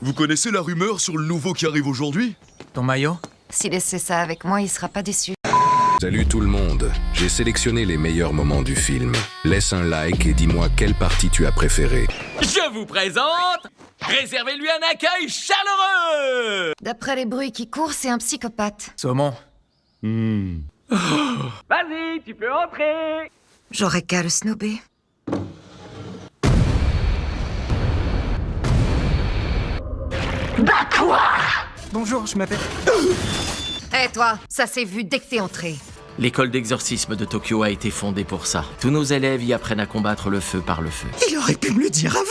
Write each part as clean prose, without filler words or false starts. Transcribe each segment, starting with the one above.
Vous connaissez la rumeur sur le nouveau qui arrive aujourd'hui? Ton maillot? S'il essaie ça avec moi, il sera pas déçu. Salut tout le monde, j'ai sélectionné les meilleurs moments du film. Laisse un like et dis-moi quelle partie tu as préférée. Je vous présente... Réservez-lui un accueil chaleureux! D'après les bruits qui courent, c'est un psychopathe. Saumon. Vas-y, tu peux entrer! J'aurais qu'à le snober. Bonjour, je m'appelle... Hé toi, ça s'est vu dès que t'es entré. L'école d'exorcisme de Tokyo a été fondée pour ça. Tous nos élèves y apprennent à combattre le feu par le feu. Il aurait pu me le dire avant!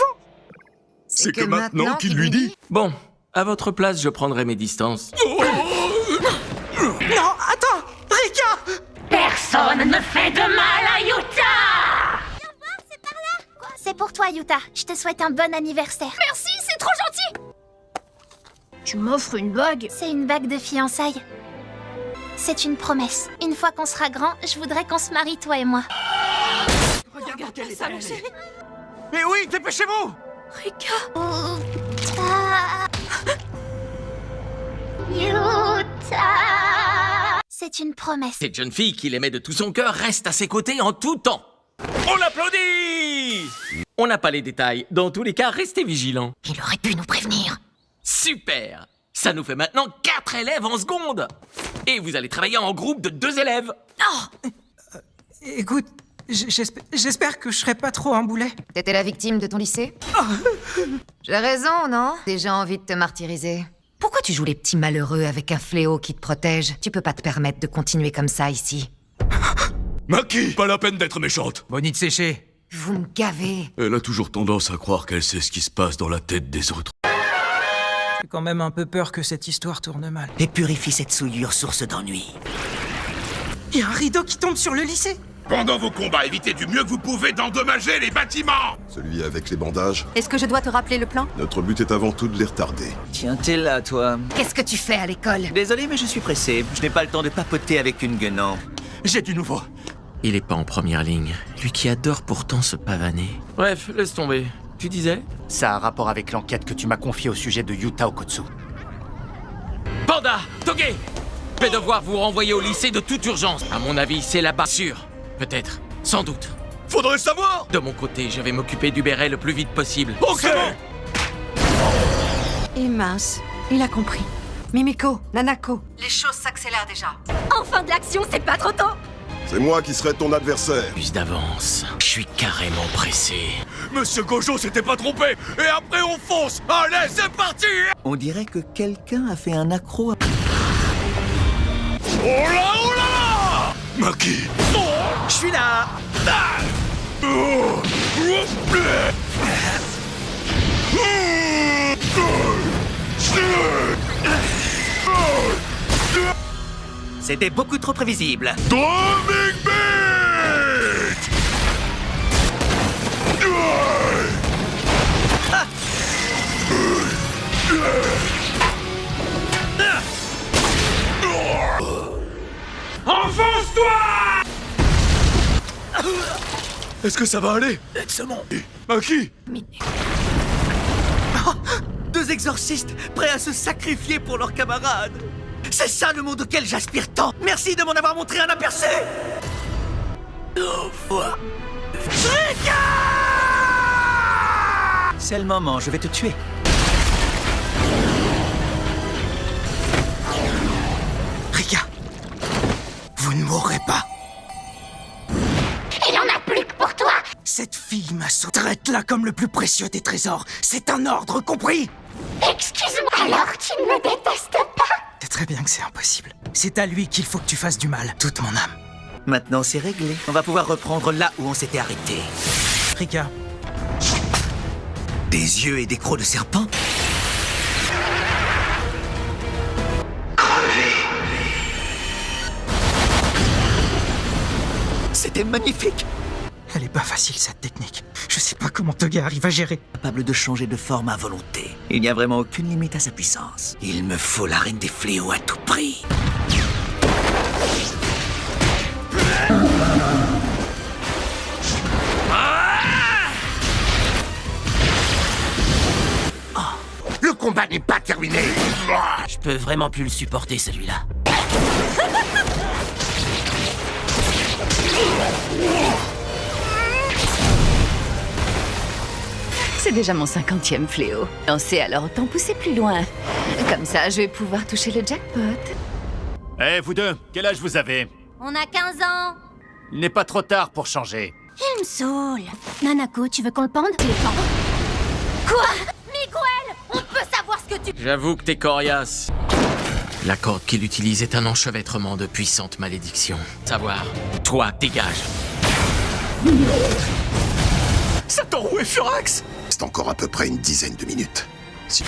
C'est que maintenant qu'il lui dit? Bon, à votre place, je prendrai mes distances. Non, attends! Rika! Personne ne fait de mal à Yuta! C'est pour toi, Yuta. Je te souhaite un bon anniversaire. Merci, c'est trop gentil! Tu m'offres une bague? C'est une bague de fiançailles. C'est une promesse. Une fois qu'on sera grand, je voudrais qu'on se marie, toi et moi. Regarde ça, mon chéri! Mais oui, dépêchez-vous! Rika! Yuta. C'est une promesse. Cette jeune fille qu'il aimait de tout son cœur reste à ses côtés en tout temps. On l'applaudit! On n'a pas les détails. Dans tous les cas, restez vigilants. Il aurait pu nous prévenir. Super! Ça nous fait maintenant 4 élèves en seconde! Et vous allez travailler en groupe de 2 élèves. Écoute, j'espère que je serai pas trop un boulet. T'étais la victime de ton lycée? J'ai raison, non? Déjà envie de te martyriser. Pourquoi tu joues les petits malheureux avec un fléau qui te protège? Tu peux pas te permettre de continuer comme ça ici. Maki, pas la peine d'être méchante. Bonnie de sécher. Vous me gavez. Elle a toujours tendance à croire qu'elle sait ce qui se passe dans la tête des autres. J'ai quand même un peu peur que cette histoire tourne mal. Et purifie cette souillure source d'ennui. Il y a un rideau qui tombe sur le lycée! Pendant vos combats, évitez du mieux que vous pouvez d'endommager les bâtiments! Celui avec les bandages. Est-ce que je dois te rappeler le plan? Notre but est avant tout de les retarder. Tiens, t'es là, toi. Qu'est-ce que tu fais à l'école? Désolé, mais je suis pressé. Je n'ai pas le temps de papoter avec une guenant. J'ai du nouveau. Il est pas en première ligne. Lui qui adore pourtant se pavaner. Bref, laisse tomber. Tu disais? Ça a un rapport avec l'enquête que tu m'as confiée au sujet de Yuta Okotsu. Panda! Toge! Je vais devoir vous renvoyer au lycée de toute urgence. À mon avis, c'est là-bas. Sûr. Peut-être. Sans doute. Faudrait savoir! De mon côté, je vais m'occuper du béret le plus vite possible. Ok! Et mince, il a compris. Mimiko, Nanako, les choses s'accélèrent déjà. Enfin de l'action, c'est pas trop tôt! C'est moi qui serai ton adversaire. Plus d'avance. Je suis carrément pressé. Monsieur Gojo s'était pas trompé! Et après on fonce! Allez, c'est parti! On dirait que quelqu'un a fait un accro à... Oh là, oh là là! Maki! Je suis là! C'était beaucoup trop prévisible. Dynamic Beat! Enfonce-toi! Est-ce que ça va aller? Saumon. Maki! Deux exorcistes prêts à se sacrifier pour leurs camarades. C'est ça le monde auquel j'aspire tant. Merci de m'en avoir montré un aperçu. Au revoir. C'est le moment, je vais te tuer. Rika, vous ne mourrez pas. Il en a plus que pour toi! Cette fille m'a sauté. Traite-la comme le plus précieux des trésors. C'est un ordre, compris? Excuse-moi! Alors tu ne me détestes pas? C'est très bien que c'est impossible. C'est à lui qu'il faut que tu fasses du mal, toute mon âme. Maintenant c'est réglé. On va pouvoir reprendre là où on s'était arrêté. Rika, Des yeux et des crocs de serpent. C'était magnifique. elle est pas facile cette technique. Je sais pas comment Toga arrive à gérer. Capable de changer de forme à volonté. Il n'y a vraiment aucune limite à sa puissance. Il me faut la reine des fléaux à tout prix. Le combat n'est pas terminé. Je peux vraiment plus le supporter, celui-là. C'est déjà mon 50e fléau. Lancez alors autant pousser plus loin. Comme ça, je vais pouvoir toucher le jackpot. Eh, vous deux, quel âge vous avez? On a 15 ans. Il n'est pas trop tard pour changer. Il me saoule. Nanako, tu veux qu'on le pende? Quoi? Miguel, on peut savoir ce que tu... J'avoue que t'es coriace. La corde qu'il utilise est un enchevêtrement de puissantes malédictions. Savoir, toi, dégage. Satan, où est Furax? C'est encore à peu près une dizaine de minutes. Si...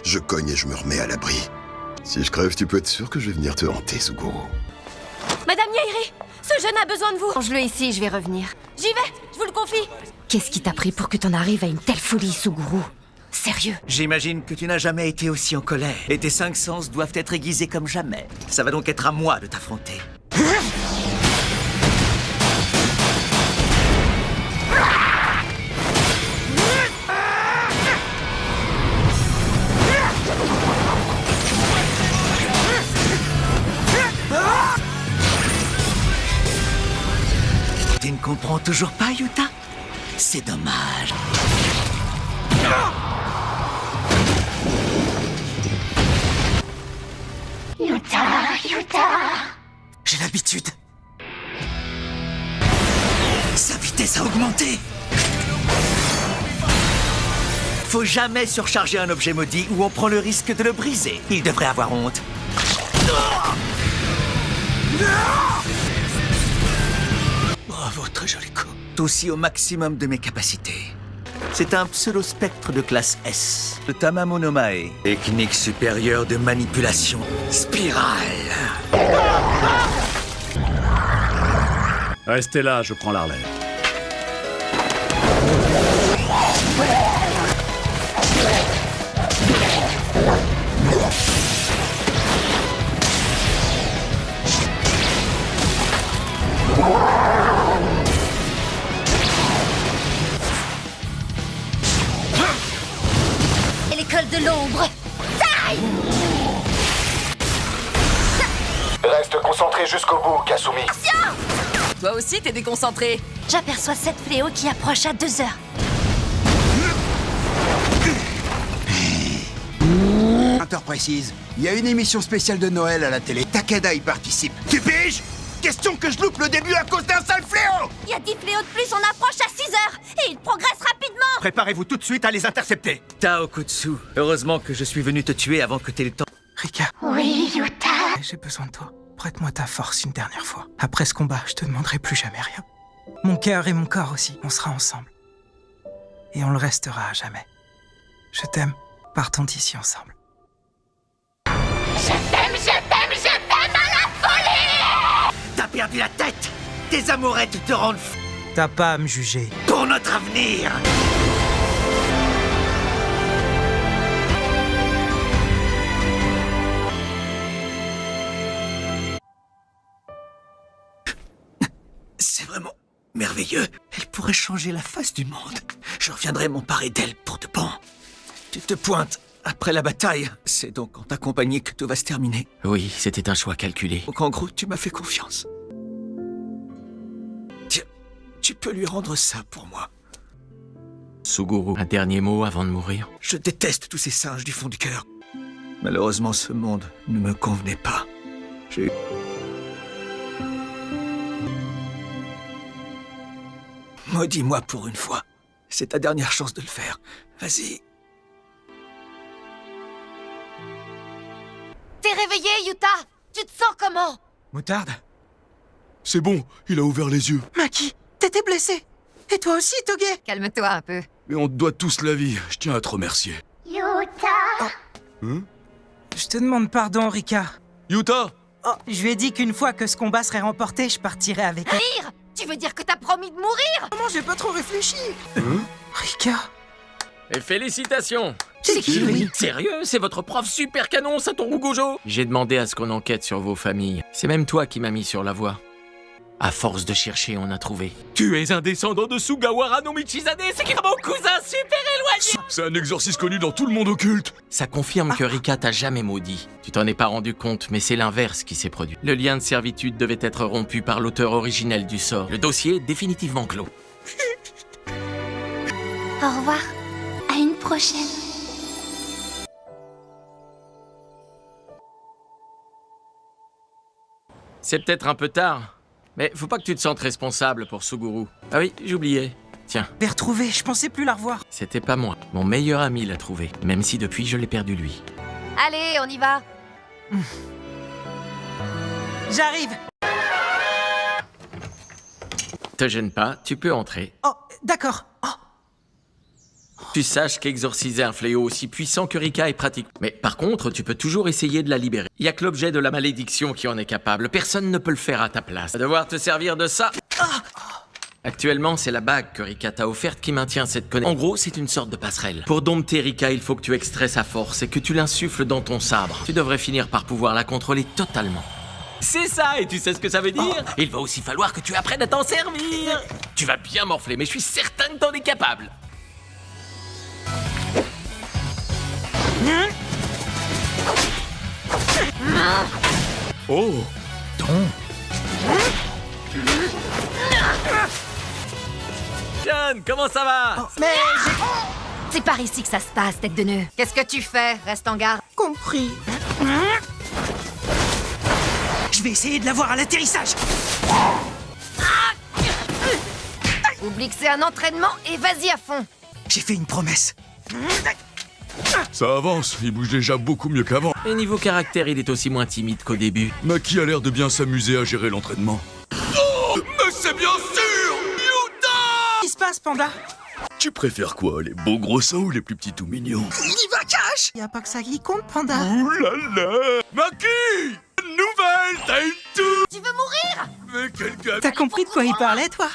Je cogne et je me remets à l'abri. Si je crève, tu peux être sûr que je vais venir te hanter, Suguru. Madame Yairi, ce jeune a besoin de vous. Range-le ici, je vais revenir. J'y vais, je vous le confie. Qu'est-ce qui t'a pris pour que t'en arrives à une telle folie, Suguru? Sérieux? J'imagine que tu n'as jamais été aussi en colère. Et tes 5 sens doivent être aiguisés comme jamais. Ça va donc être à moi de t'affronter. Tu ne comprends toujours pas, Yuta? C'est dommage. J'ai l'habitude. Sa vitesse a augmenté. Faut jamais surcharger un objet maudit ou on prend le risque de le briser. Il devrait avoir honte. Bravo, très joli coup. Aussi au maximum de mes capacités. C'est un pseudo-spectre de classe S. Le Tamamonomae. Technique supérieure de manipulation. Spirale. Restez là, je prends la relève. Et l'école de l'ombre. Taille! Reste concentré jusqu'au bout, Kasumi. Toi aussi, t'es déconcentré. J'aperçois cette fléau qui approche à 2 heures. Heure précise. Il y a une émission spéciale de Noël à la télé. Takeda y participe. Tu piges? Question que je loupe le début à cause d'un sale fléau! Il y a 10 fléaux de plus, on approche à 6 heures. Et il progresse rapidement. Préparez-vous tout de suite à les intercepter. Taokutsu, heureusement que je suis venu te tuer avant que t'aies le temps. Rika. Oui, Yuta. J'ai besoin de toi. Prête-moi ta force une dernière fois. Après ce combat, je te demanderai plus jamais rien. Mon cœur et mon corps aussi, on sera ensemble. Et on le restera à jamais. Je t'aime. Partons d'ici ensemble. Je t'aime à la folie. T'as perdu la tête. Tes amourettes te rendent fou. T'as pas à me juger. Pour notre avenir. C'est vraiment merveilleux. Elle pourrait changer la face du monde. Je reviendrai m'emparer d'elle pour de bon. Tu te pointes après la bataille. C'est donc en ta compagnie que tout va se terminer. Oui, c'était un choix calculé. Donc en gros, tu m'as fait confiance. Tu peux lui rendre ça pour moi. Suguru, un dernier mot avant de mourir? Je déteste tous ces singes du fond du cœur. Malheureusement, ce monde ne me convenait pas. J'ai... Maudis-moi pour une fois. C'est ta dernière chance de le faire. Vas-y. T'es réveillé, Yuta? Tu te sens comment? Moutarde? C'est bon, il a ouvert les yeux. Maki, t'étais blessé. Et toi aussi, Toge. Calme-toi un peu. Mais on te doit tous la vie, je tiens à te remercier. Yuta. Hein? Je te demande pardon, Rika. Yuta! Oh, je lui ai dit qu'une fois que ce combat serait remporté, je partirais avec elle. Pire! Tu veux dire que t'as promis de mourir? Comment j'ai pas trop réfléchi? Rika? Et félicitations! C'est qui, lui? Sérieux? C'est votre prof super canon, Satoru Gojo? J'ai demandé à ce qu'on enquête sur vos familles. C'est même toi qui m'as mis sur la voie. À force de chercher, on a trouvé. Tu es un descendant de Sugawara no Michizane, c'est qui mon cousin super éloigné! C'est un exorciste connu dans tout le monde occulte. Ça confirme que Rika t'a jamais maudit. Tu t'en es pas rendu compte, mais c'est l'inverse qui s'est produit. Le lien de servitude devait être rompu par l'auteur originel du sort. Le dossier est définitivement clos. Au revoir. À une prochaine. C'est peut-être un peu tard, mais faut pas que tu te sentes responsable pour Suguru. Ah oui, j'oubliais. Tiens, Je l'ai retrouvée, je pensais plus la revoir. c'était pas moi. Mon meilleur ami l'a trouvé, même si depuis je l'ai perdu lui. Allez, on y va. J'arrive. Te gêne pas, tu peux entrer. Oh, d'accord. Oh, Tu saches qu'exorciser un fléau aussi puissant que Rika est pratique. Mais par contre, tu peux toujours essayer de la libérer. Y a que l'objet de la malédiction qui en est capable. Personne ne peut le faire à ta place. Tu vas devoir te servir de ça. Actuellement, c'est la bague que Rika t'a offerte qui maintient cette connexion. En gros, c'est une sorte de passerelle. Pour dompter Rika, il faut que tu extrais sa force et que tu l'insuffles dans ton sabre. Tu devrais finir par pouvoir la contrôler totalement. C'est ça, et tu sais ce que ça veut dire? Il va aussi falloir que tu apprennes à t'en servir. Tu vas bien morfler, mais je suis certain que t'en es capable. Oh! John, comment ça va? mais j'ai C'est par ici que ça se passe, tête de nœud. Qu'est-ce que tu fais? Reste en garde. compris. Je vais essayer de la voir à l'atterrissage. Oublie que c'est un entraînement et vas-y à fond. J'ai fait une promesse. Ça avance, il bouge déjà beaucoup mieux qu'avant. Et niveau caractère, il est aussi moins timide qu'au début. Maki a l'air de bien s'amuser à gérer l'entraînement. Oh! Mais c'est bien sûr! Yuta! Qu'est-ce qui se passe, Panda? Tu préfères quoi, les beaux gros seins ou les plus petits tout mignons? Il y va cash. Y a pas que ça qui compte, Panda. Ouh là là! Maki! Nouvelle, t'as une toux! Tu veux mourir? Mais quelqu'un... T'as compris de quoi il parlait, toi?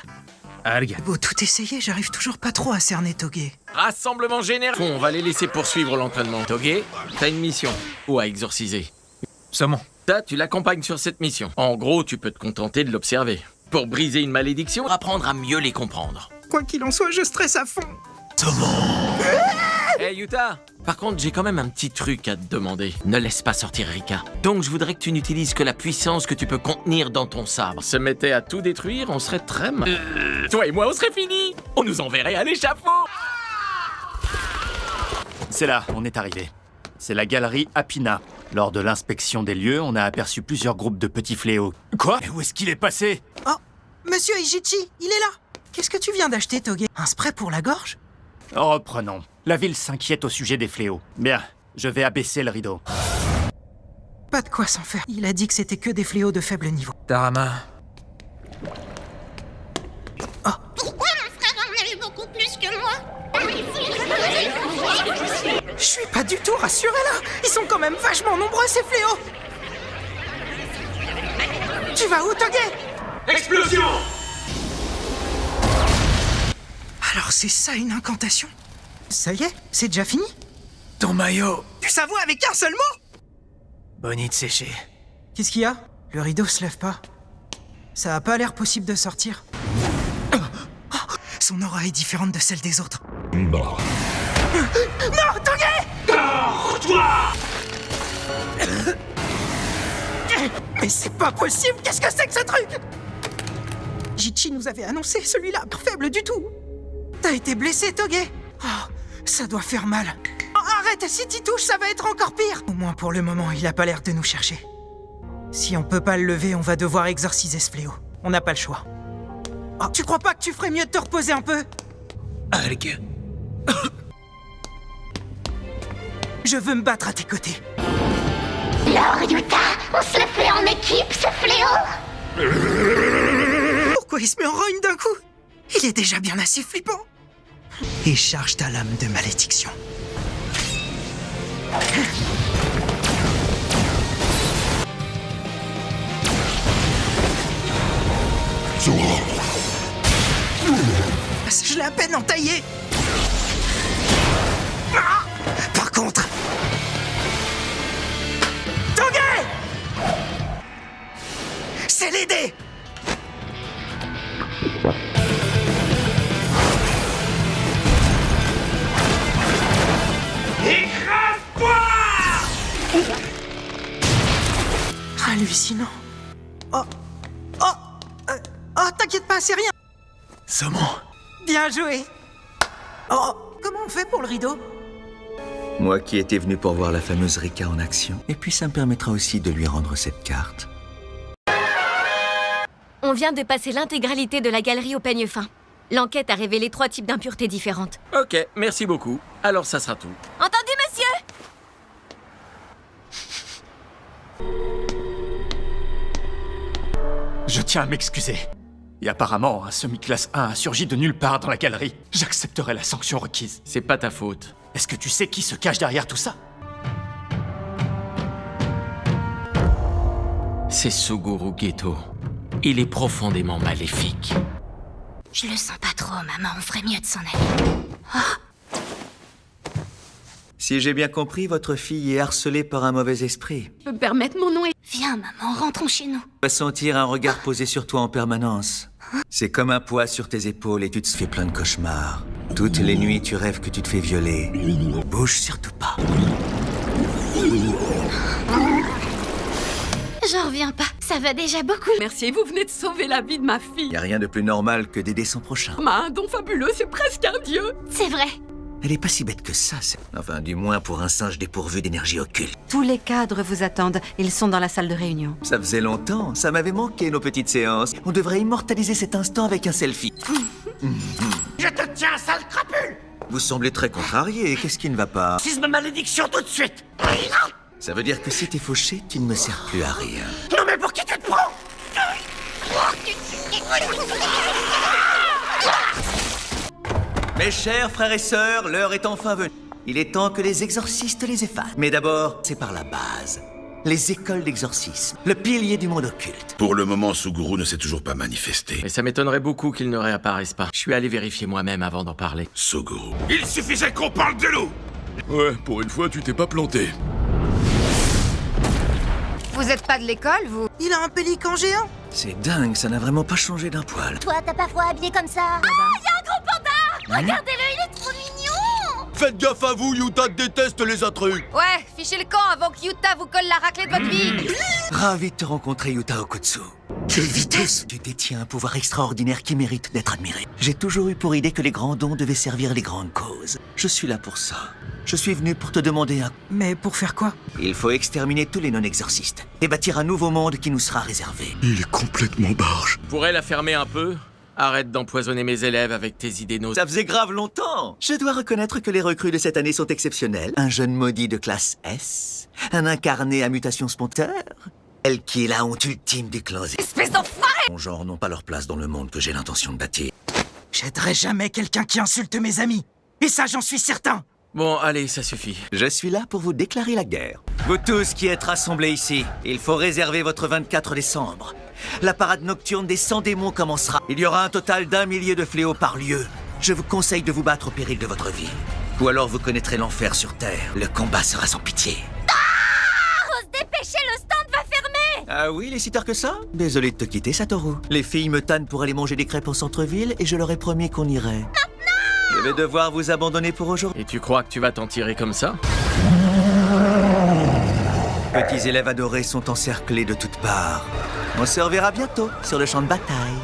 Alg. Beau tout essayer, j'arrive toujours pas trop à cerner Toge. Rassemblement général. Bon, on va les laisser poursuivre l'entraînement. Toge, t'as une mission. Ou à exorciser. Saumon. Ça, tu l'accompagnes sur cette mission. En gros, tu peux te contenter de l'observer. Pour briser une malédiction, apprendre à mieux les comprendre. Quoi qu'il en soit, je stresse à fond. Hey Yuta, par contre, j'ai quand même un petit truc à te demander. Ne laisse pas sortir Rika. Donc, je voudrais que tu n'utilises que la puissance que tu peux contenir dans ton sabre. Se mettait à tout détruire, on serait très mal. Toi et moi, on serait finis. On nous enverrait à l'échafaud. C'est là, on est arrivé. C'est la galerie Apina. Lors de l'inspection des lieux, on a aperçu plusieurs groupes de petits fléaux. Quoi? Mais où est-ce qu'il est passé? Oh, Monsieur Ijichi, il est là. Qu'est-ce que tu viens d'acheter, Toge? Un spray pour la gorge? Reprenons. La ville s'inquiète au sujet des fléaux. Bien, je vais abaisser le rideau. Pas de quoi s'en faire. Il a dit que c'était que des fléaux de faible niveau. Tarama. Pourquoi mon frère en a eu beaucoup plus que moi? Je suis pas du tout rassuré là. Ils sont quand même vachement nombreux, ces fléaux. Tu vas où, Toge? Explosion! Alors c'est ça une incantation? Ça y est, c'est déjà fini? Ton maillot. Tu s'avoues avec un seul mot? Bonite séchée. Qu'est-ce qu'il y a? Le rideau se lève pas. Ça a pas l'air possible de sortir. Oh, son aura est différente de celle des autres. Non, Toge! Toi! Mais c'est pas possible! Qu'est-ce que c'est que ce truc? Jichi nous avait annoncé celui-là, pas faible du tout. T'as été blessé, Toge? Oh, ça doit faire mal. Oh, arrête, si t'y touches, ça va être encore pire. Au moins pour le moment, il a pas l'air de nous chercher. Si on peut pas le lever, on va devoir exorciser ce fléau. On n'a pas le choix. Oh, tu crois pas que tu ferais mieux de te reposer un peu? Alg. Je veux me battre à tes côtés. Alors, Yuta, on se le fait en équipe, ce fléau? Pourquoi il se met en rogne d'un coup? Il est déjà bien assez flippant. Et charge ta lame de malédiction. Je l'ai à peine entaillé. Ah, par contre... Tanguay! C'est l'idée! Hallucinant. Oh, t'inquiète pas, c'est rien. Saumon. Bien joué. Oh, comment on fait pour le rideau? Moi qui étais venu pour voir la fameuse Rika en action. Et puis ça me permettra aussi de lui rendre cette carte. On vient de passer l'intégralité de la galerie au peigne fin. L'enquête a révélé 3 types d'impuretés différentes. Ok, merci beaucoup. Alors ça sera tout. Entendu, monsieur? Je tiens à m'excuser. Et apparemment, un semi-classe 1 a surgi de nulle part dans la galerie. J'accepterai la sanction requise. C'est pas ta faute. Est-ce que tu sais qui se cache derrière tout ça? C'est Suguru Geto. Il est profondément maléfique. Je le sens pas trop, maman. On ferait mieux de s'en aller. Si j'ai bien compris, votre fille est harcelée par un mauvais esprit. Je peux me permettre, mon nom est... Viens, maman, rentrons chez nous. Tu vas sentir un regard posé sur toi en permanence. C'est comme un poids sur tes épaules et tu te fais plein de cauchemars. Toutes les nuits, tu rêves que tu te fais violer. Bouge surtout pas. J'en reviens pas. Ça va déjà beaucoup. Merci, vous venez de sauver la vie de ma fille. Y a rien de plus normal que d'aider son prochain. On a un don fabuleux, c'est presque un dieu. C'est vrai. Elle est pas si bête que ça, enfin, du moins pour un singe dépourvu d'énergie occulte. Tous les cadres vous attendent. Ils sont dans la salle de réunion. Ça faisait longtemps, ça m'avait manqué nos petites séances. On devrait immortaliser cet instant avec un selfie. Je te tiens, sale crapule! Vous semblez très contrarié, qu'est-ce qui ne va pas? Sisme malédiction tout de suite! Ça veut dire que si t'es fauché, tu ne me sers plus à rien. Non mais pour qui tu te prends? Mes chers frères et sœurs, l'heure est enfin venue. Il est temps que les exorcistes les effacent. Mais d'abord, c'est par la base. Les écoles d'exorcisme, le pilier du monde occulte. Pour le moment, Suguru ne s'est toujours pas manifesté. Mais ça m'étonnerait beaucoup qu'il ne réapparaisse pas. Je suis allé vérifier moi-même avant d'en parler. Suguru. Il suffisait qu'on parle de loup! Ouais, pour une fois, tu t'es pas planté. Vous êtes pas de l'école, vous? Il a un pélican géant. C'est dingue, ça n'a vraiment pas changé d'un poil. Toi, t'as pas froid habillé comme ça. Ah, y a un gros panda! Regardez-le, il est trop mignon! Faites gaffe à vous, Yuta déteste les intrus. Ouais, fichez le camp avant que Yuta vous colle la raclée de votre vie. Ravi de te rencontrer, Yuta Okutsu. Quelle vitesse! Tu détiens un pouvoir extraordinaire qui mérite d'être admiré. J'ai toujours eu pour idée que les grands dons devaient servir les grandes causes. Je suis là pour ça. Je suis venu pour te demander un... Mais pour faire quoi? Il faut exterminer tous les non-exorcistes et bâtir un nouveau monde qui nous sera réservé. Il est complètement barge. Tu pourrais la fermer un peu? Arrête d'empoisonner mes élèves avec tes idées nocives. Ça faisait grave longtemps. Je dois reconnaître que les recrues de cette année sont exceptionnelles. Un jeune maudit de classe S, un incarné à mutation spontaire, elle qui est la honte ultime du clan Z. Espèce d'enfoiré! Mon genre n'ont pas leur place dans le monde que j'ai l'intention de bâtir. J'aiderai jamais quelqu'un qui insulte mes amis. Et ça, j'en suis certain. Bon, allez, ça suffit. Je suis là pour vous déclarer la guerre. Vous tous qui êtes rassemblés ici, il faut réserver votre 24 décembre. La parade nocturne des 100 démons commencera. Il y aura un total d'1 millier de fléaux par lieu. Je vous conseille de vous battre au péril de votre vie. Ou alors vous connaîtrez l'enfer sur Terre. Le combat sera sans pitié. Faut se dépêcher, le stand va fermer! Ah oui, il est si tard que ça? Désolé de te quitter, Satoru. Les filles me tannent pour aller manger des crêpes en centre-ville et je leur ai promis qu'on irait. Je vais devoir vous abandonner pour aujourd'hui. Et tu crois que tu vas t'en tirer comme ça? Petits élèves adorés sont encerclés de toutes parts. On se reverra bientôt sur le champ de bataille.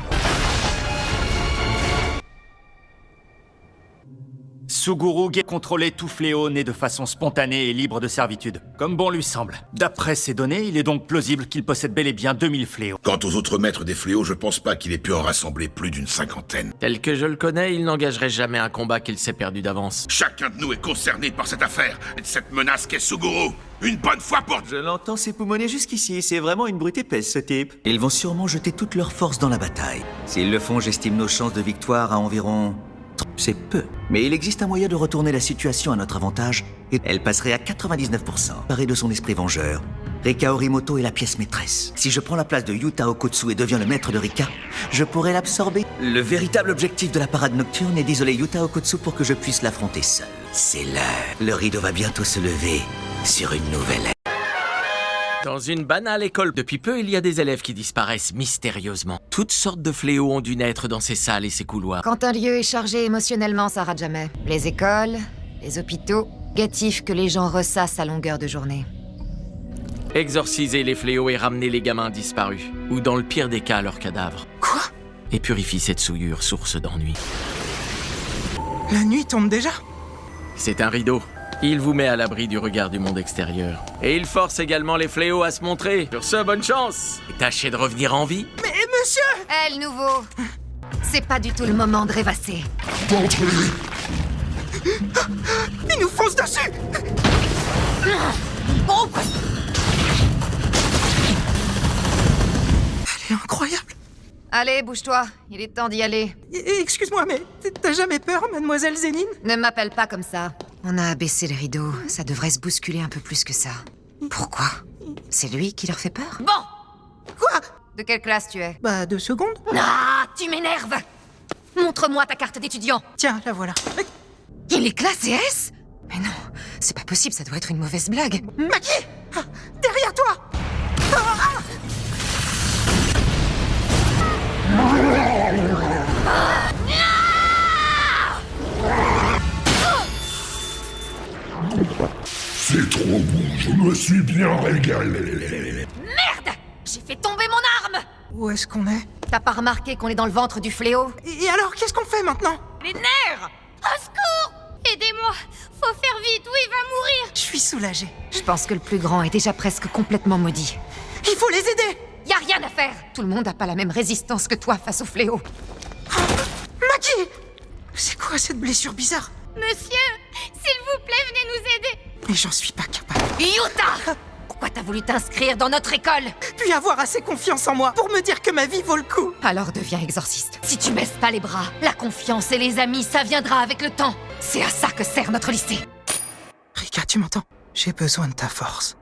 Suguru contrôlait tout fléau né de façon spontanée et libre de servitude, comme bon lui semble. D'après ces données, il est donc plausible qu'il possède bel et bien 2000 fléaux. Quant aux autres maîtres des fléaux, je pense pas qu'il ait pu en rassembler plus d'une 50aine. Tel que je le connais, il n'engagerait jamais un combat qu'il s'est perdu d'avance. Chacun de nous est concerné par cette affaire, et de cette menace qu'est Suguru. Une bonne fois pour... Je l'entends s'époumoner jusqu'ici, c'est vraiment une brute épaisse ce type. Ils vont sûrement jeter toute leur force dans la bataille. S'ils le font, j'estime nos chances de victoire à environ... C'est peu. Mais il existe un moyen de retourner la situation à notre avantage, et elle passerait à 99%. Paré de son esprit vengeur, Rika Orimoto est la pièce maîtresse. Si je prends la place de Yuta Okotsu et deviens le maître de Rika, je pourrais l'absorber. Le véritable objectif de la parade nocturne est d'isoler Yuta Okotsu pour que je puisse l'affronter seul. C'est l'heure. Le rideau va bientôt se lever sur une nouvelle ère. Dans une banale école, depuis peu, il y a des élèves qui disparaissent mystérieusement. Toutes sortes de fléaux ont dû naître dans ces salles et ces couloirs. Quand un lieu est chargé émotionnellement, ça rate jamais. Les écoles, les hôpitaux, négatifs que les gens ressassent à longueur de journée. Exorciser les fléaux et ramener les gamins disparus. Ou dans le pire des cas, leurs cadavres. Quoi? Et purifie cette souillure, source d'ennui. La nuit tombe déjà? C'est un rideau. Il vous met à l'abri du regard du monde extérieur. Et il force également les fléaux à se montrer. Sur ce, bonne chance! Et tâchez de revenir en vie. Mais monsieur! Hé, le nouveau! C'est pas du tout le moment de rêvasser. Il nous fonce dessus! Oh! Elle est incroyable! Allez, bouge-toi. Il est temps d'y aller. Excuse-moi, mais t'as jamais peur, mademoiselle Zénine? Ne m'appelle pas comme ça. On a abaissé le rideau. Ça devrait se bousculer un peu plus que ça. Pourquoi? C'est lui qui leur fait peur? Bon! Quoi? De quelle classe tu es? Bah, 2 secondes. Ah, tu m'énerves! Montre-moi ta carte d'étudiant. Tiens, la voilà. Il est classé S? Mais non, c'est pas possible, ça doit être une mauvaise blague. Maki! Ah, derrière toi! Ah! C'est trop bon, je me suis bien régalé. Merde! J'ai fait tomber mon arme! Où est-ce qu'on est? T'as pas remarqué qu'on est dans le ventre du fléau? Et alors, qu'est-ce qu'on fait maintenant? Les nerfs! Au secours! Aidez-moi! Faut faire vite ou il va mourir! Je suis soulagée. Je pense que le plus grand est déjà presque complètement maudit. Il faut les aider! Y a rien à faire! Tout le monde n'a pas la même résistance que toi face au fléau. Maki! C'est quoi cette blessure bizarre? Monsieur! S'il vous plaît, venez nous aider! Mais j'en suis pas capable. Yuta! Pourquoi t'as voulu t'inscrire dans notre école? Puis avoir assez confiance en moi pour me dire que ma vie vaut le coup. Alors deviens exorciste. Si tu baisses pas les bras, la confiance et les amis, ça viendra avec le temps. C'est à ça que sert notre lycée. Rika, tu m'entends? J'ai besoin de ta force.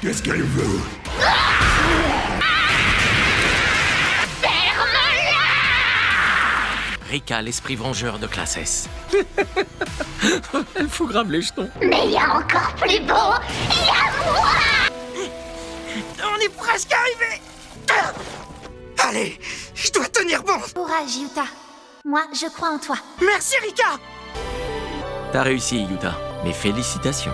Qu'est-ce qu'elle veut? Rika, l'esprit vengeur de classe S. Elle fout grave les jetons. Mais il y a encore plus beau! Il y a moi! On est presque arrivé. Allez, je dois tenir bon. Courage, Yuta. Moi, je crois en toi. Merci, Rika. T'as réussi, Yuta. Mes félicitations.